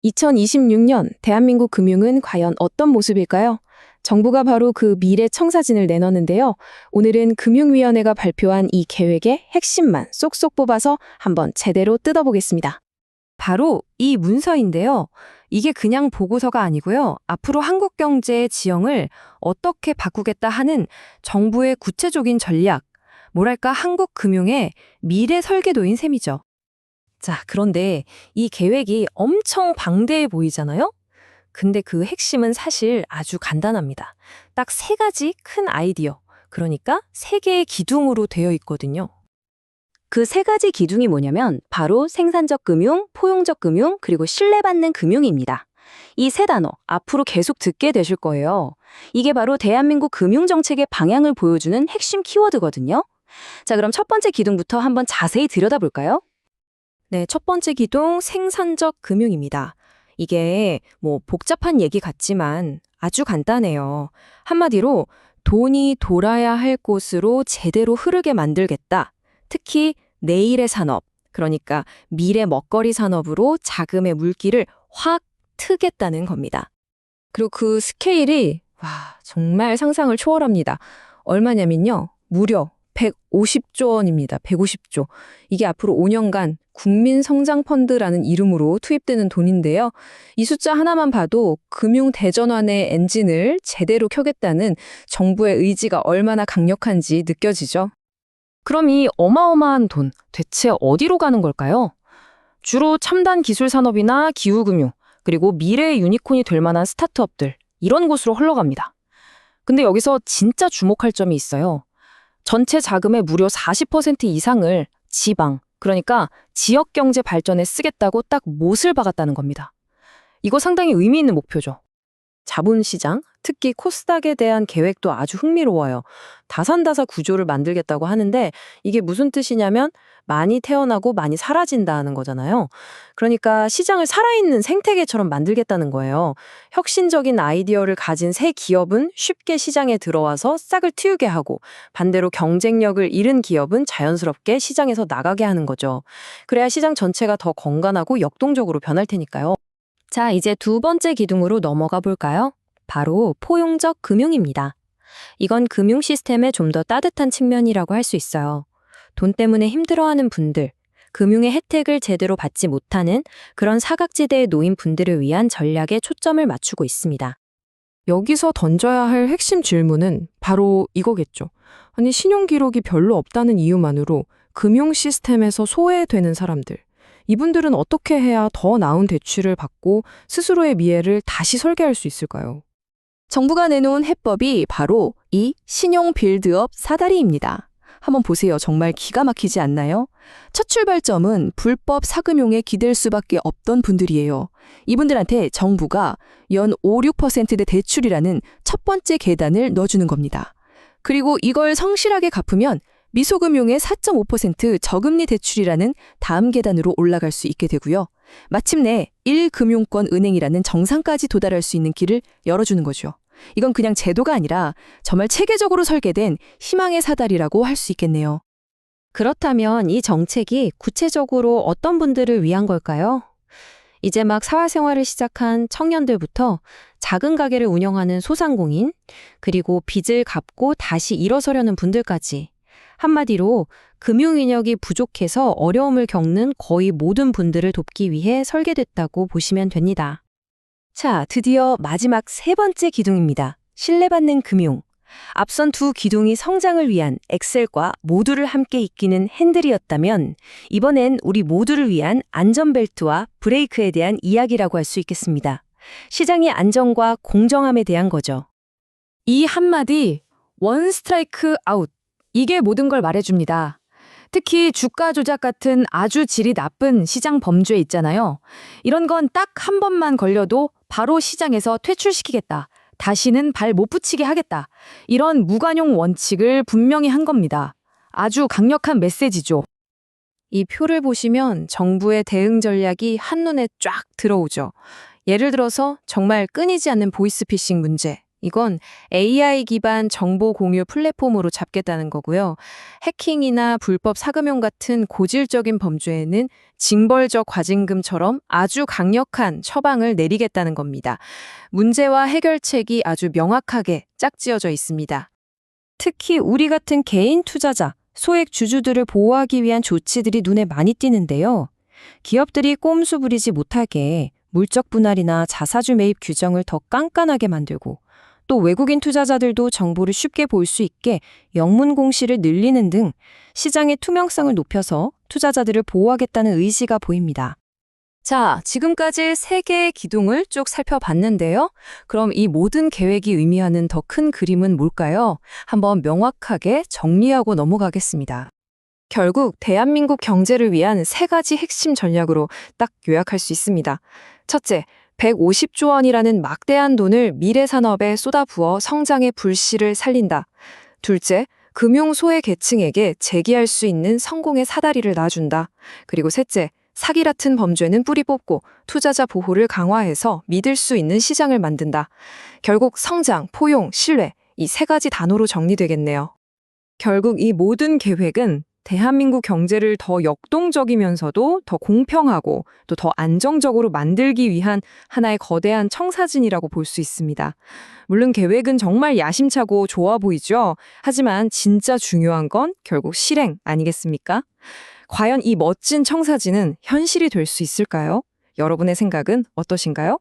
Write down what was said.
2026년 대한민국 금융은 과연 어떤 모습일까요? 정부가 바로 그 미래 청사진을 내놓는데요. 오늘은 금융위원회가 발표한 이 계획의 핵심만 쏙쏙 뽑아서 한번 제대로 뜯어보겠습니다. 바로 이 문서인데요. 이게 그냥 보고서가 아니고요. 앞으로 한국 경제의 지형을 어떻게 바꾸겠다 하는 정부의 구체적인 전략, 뭐랄까 한국 금융의 미래 설계도인 셈이죠. 자, 그런데 이 계획이 엄청 방대해 보이잖아요? 근데 그 핵심은 사실 아주 간단합니다. 딱 세 가지 큰 아이디어, 그러니까 세 개의 기둥으로 되어 있거든요. 그 세 가지 기둥이 뭐냐면 바로 생산적 금융, 포용적 금융, 그리고 신뢰받는 금융입니다. 이 세 단어 앞으로 계속 듣게 되실 거예요. 이게 바로 대한민국 금융정책의 방향을 보여주는 핵심 키워드거든요. 자, 그럼 첫 번째 기둥부터 한번 자세히 들여다볼까요? 네, 첫 번째 기둥 생산적 금융입니다. 이게 복잡한 얘기 같지만 아주 간단해요. 한마디로 돈이 돌아야 할 곳으로 제대로 흐르게 만들겠다. 특히 내일의 산업, 그러니까 미래 먹거리 산업으로 자금의 물길을 확 트겠다는 겁니다. 그리고 그 스케일이 정말 상상을 초월합니다. 얼마냐면요. 무려 150조 원입니다. 150조. 이게 앞으로 5년간 국민성장펀드라는 이름으로 투입되는 돈인데요. 이 숫자 하나만 봐도 금융대전환의 엔진을 제대로 켜겠다는 정부의 의지가 얼마나 강력한지 느껴지죠. 그럼 이 어마어마한 돈, 대체 어디로 가는 걸까요? 주로 첨단 기술 산업이나 기후금융, 그리고 미래의 유니콘이 될 만한 스타트업들, 이런 곳으로 흘러갑니다. 근데 여기서 진짜 주목할 점이 있어요. 전체 자금의 무려 40% 이상을 지방, 그러니까 지역 경제 발전에 쓰겠다고 딱 못을 박았다는 겁니다. 이거 상당히 의미 있는 목표죠. 자본시장, 특히 코스닥에 대한 계획도 아주 흥미로워요. 다산다사 구조를 만들겠다고 하는데 이게 무슨 뜻이냐면 많이 태어나고 많이 사라진다는 거잖아요. 그러니까 시장을 살아있는 생태계처럼 만들겠다는 거예요. 혁신적인 아이디어를 가진 새 기업은 쉽게 시장에 들어와서 싹을 틔우게 하고 반대로 경쟁력을 잃은 기업은 자연스럽게 시장에서 나가게 하는 거죠. 그래야 시장 전체가 더 건강하고 역동적으로 변할 테니까요. 자, 이제 두 번째 기둥으로 넘어가 볼까요? 바로 포용적 금융입니다. 이건 금융 시스템의 좀 더 따뜻한 측면이라고 할 수 있어요. 돈 때문에 힘들어하는 분들, 금융의 혜택을 제대로 받지 못하는 그런 사각지대에 놓인 분들을 위한 전략에 초점을 맞추고 있습니다. 여기서 던져야 할 핵심 질문은 바로 이거겠죠. 아니, 신용 기록이 별로 없다는 이유만으로 금융 시스템에서 소외되는 사람들. 이분들은 어떻게 해야 더 나은 대출을 받고 스스로의 미래를 다시 설계할 수 있을까요? 정부가 내놓은 해법이 바로 이 신용 빌드업 사다리입니다. 한번 보세요. 정말 기가 막히지 않나요? 첫 출발점은 불법 사금융에 기댈 수밖에 없던 분들이에요. 이분들한테 정부가 연 5, 6%대 대출이라는 첫 번째 계단을 넣어주는 겁니다. 그리고 이걸 성실하게 갚으면 미소금융의 4.5% 저금리 대출이라는 다음 계단으로 올라갈 수 있게 되고요. 마침내 1금융권 은행이라는 정상까지 도달할 수 있는 길을 열어주는 거죠. 이건 그냥 제도가 아니라 정말 체계적으로 설계된 희망의 사다리라고 할 수 있겠네요. 그렇다면 이 정책이 구체적으로 어떤 분들을 위한 걸까요? 이제 막 사회생활을 시작한 청년들부터 작은 가게를 운영하는 소상공인, 그리고 빚을 갚고 다시 일어서려는 분들까지. 한마디로 금융인력이 부족해서 어려움을 겪는 거의 모든 분들을 돕기 위해 설계됐다고 보시면 됩니다. 자, 드디어 마지막 세 번째 기둥입니다. 신뢰받는 금융. 앞선 두 기둥이 성장을 위한 엑셀과 모두를 함께 이끄는 핸들이었다면 이번엔 우리 모두를 위한 안전벨트와 브레이크에 대한 이야기라고 할 수 있겠습니다. 시장의 안정과 공정함에 대한 거죠. 이 한마디 원 스트라이크 아웃. 이게 모든 걸 말해줍니다. 특히 주가 조작 같은 아주 질이 나쁜 시장 범죄 있잖아요. 이런 건 딱 한 번만 걸려도 바로 시장에서 퇴출시키겠다. 다시는 발 못 붙이게 하겠다. 이런 무관용 원칙을 분명히 한 겁니다. 아주 강력한 메시지죠. 이 표를 보시면 정부의 대응 전략이 한눈에 쫙 들어오죠. 예를 들어서 정말 끊이지 않는 보이스피싱 문제, 이건 AI 기반 정보 공유 플랫폼으로 잡겠다는 거고요. 해킹이나 불법 사금융 같은 고질적인 범죄에는 징벌적 과징금처럼 아주 강력한 처방을 내리겠다는 겁니다. 문제와 해결책이 아주 명확하게 짝지어져 있습니다. 특히 우리 같은 개인 투자자, 소액 주주들을 보호하기 위한 조치들이 눈에 많이 띄는데요. 기업들이 꼼수 부리지 못하게 물적 분할이나 자사주 매입 규정을 더 깐깐하게 만들고 또 외국인 투자자들도 정보를 쉽게 볼 수 있게 영문 공시를 늘리는 등 시장의 투명성을 높여서 투자자들을 보호하겠다는 의지가 보입니다. 자, 지금까지 세 개의 기둥을 쭉 살펴봤는데요. 그럼 이 모든 계획이 의미하는 더 큰 그림은 뭘까요? 한번 명확하게 정리하고 넘어가겠습니다. 결국 대한민국 경제를 위한 세 가지 핵심 전략으로 딱 요약할 수 있습니다. 첫째, 150조 원이라는 막대한 돈을 미래 산업에 쏟아부어 성장의 불씨를 살린다. 둘째, 금융 소외 계층에게 재기할 수 있는 성공의 사다리를 놔준다. 그리고 셋째, 사기 같은 범죄는 뿌리 뽑고 투자자 보호를 강화해서 믿을 수 있는 시장을 만든다. 결국 성장, 포용, 신뢰, 이 세 가지 단어로 정리되겠네요. 결국 이 모든 계획은 대한민국 경제를 더 역동적이면서도 더 공평하고 또 더 안정적으로 만들기 위한 하나의 거대한 청사진이라고 볼 수 있습니다. 물론 계획은 정말 야심차고 좋아 보이죠. 하지만 진짜 중요한 건 결국 실행 아니겠습니까? 과연 이 멋진 청사진은 현실이 될 수 있을까요? 여러분의 생각은 어떠신가요?